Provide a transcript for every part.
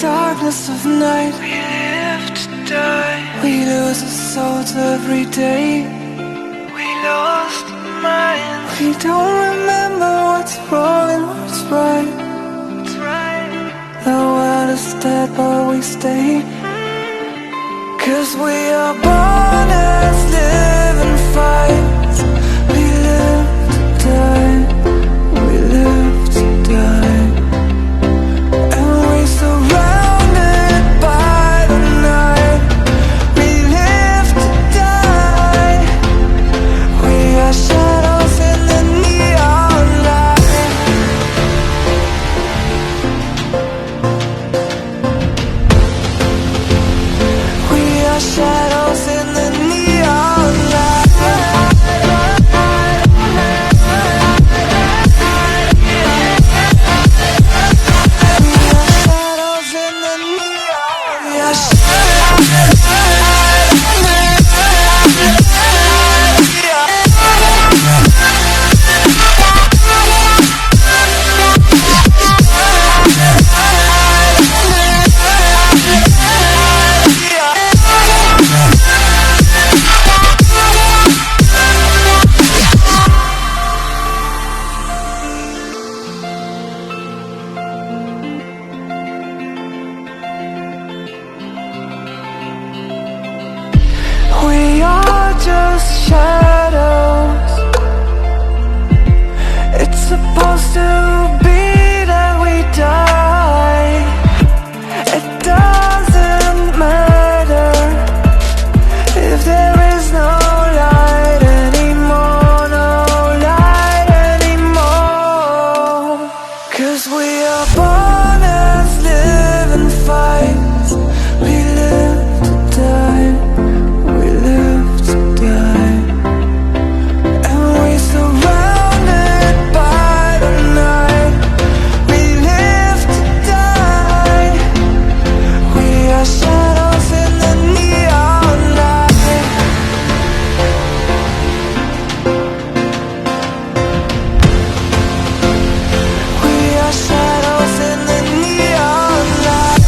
darkness of night. We live to die. We lose our souls every day. We lost our minds. We don't remember what's wrong and what's right. That's right. The world is dead but we stay, 'cause we are born as living fights. We live to die. We live to die. And we surrounded by the night. We live to die. We are shadows in the neon light. We are shadows in the neon light. We are just shadows. It's supposed to be that we die. It doesn't matter if there is no light anymore, no light anymore. 'Cause we are born as living fights. We live to die. We live to die. And we surrounded by the night. We live to die. We are shadows in the neon light. We are shadows in the neon light.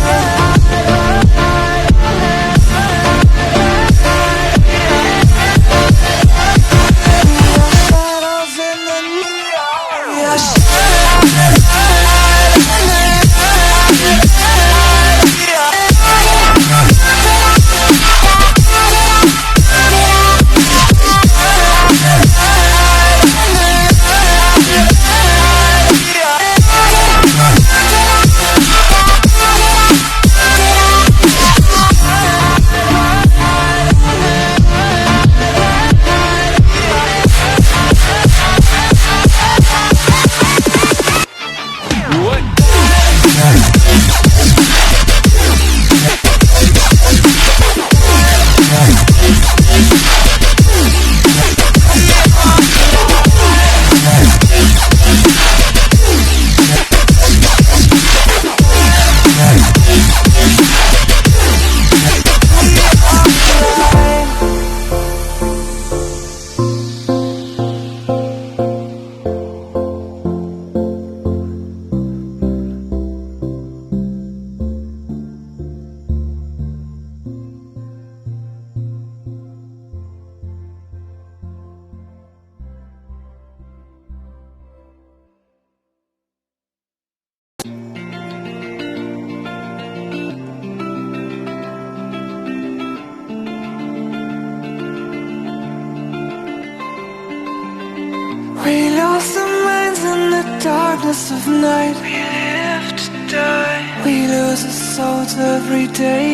We lost our minds in the darkness of night. We live to die. We lose our souls every day.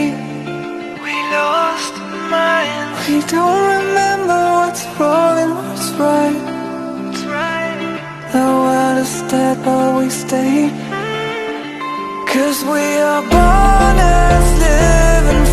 We lost our minds. We don't remember what's wrong and what's right. That's right. The world is dead but we stay, 'cause we are born as living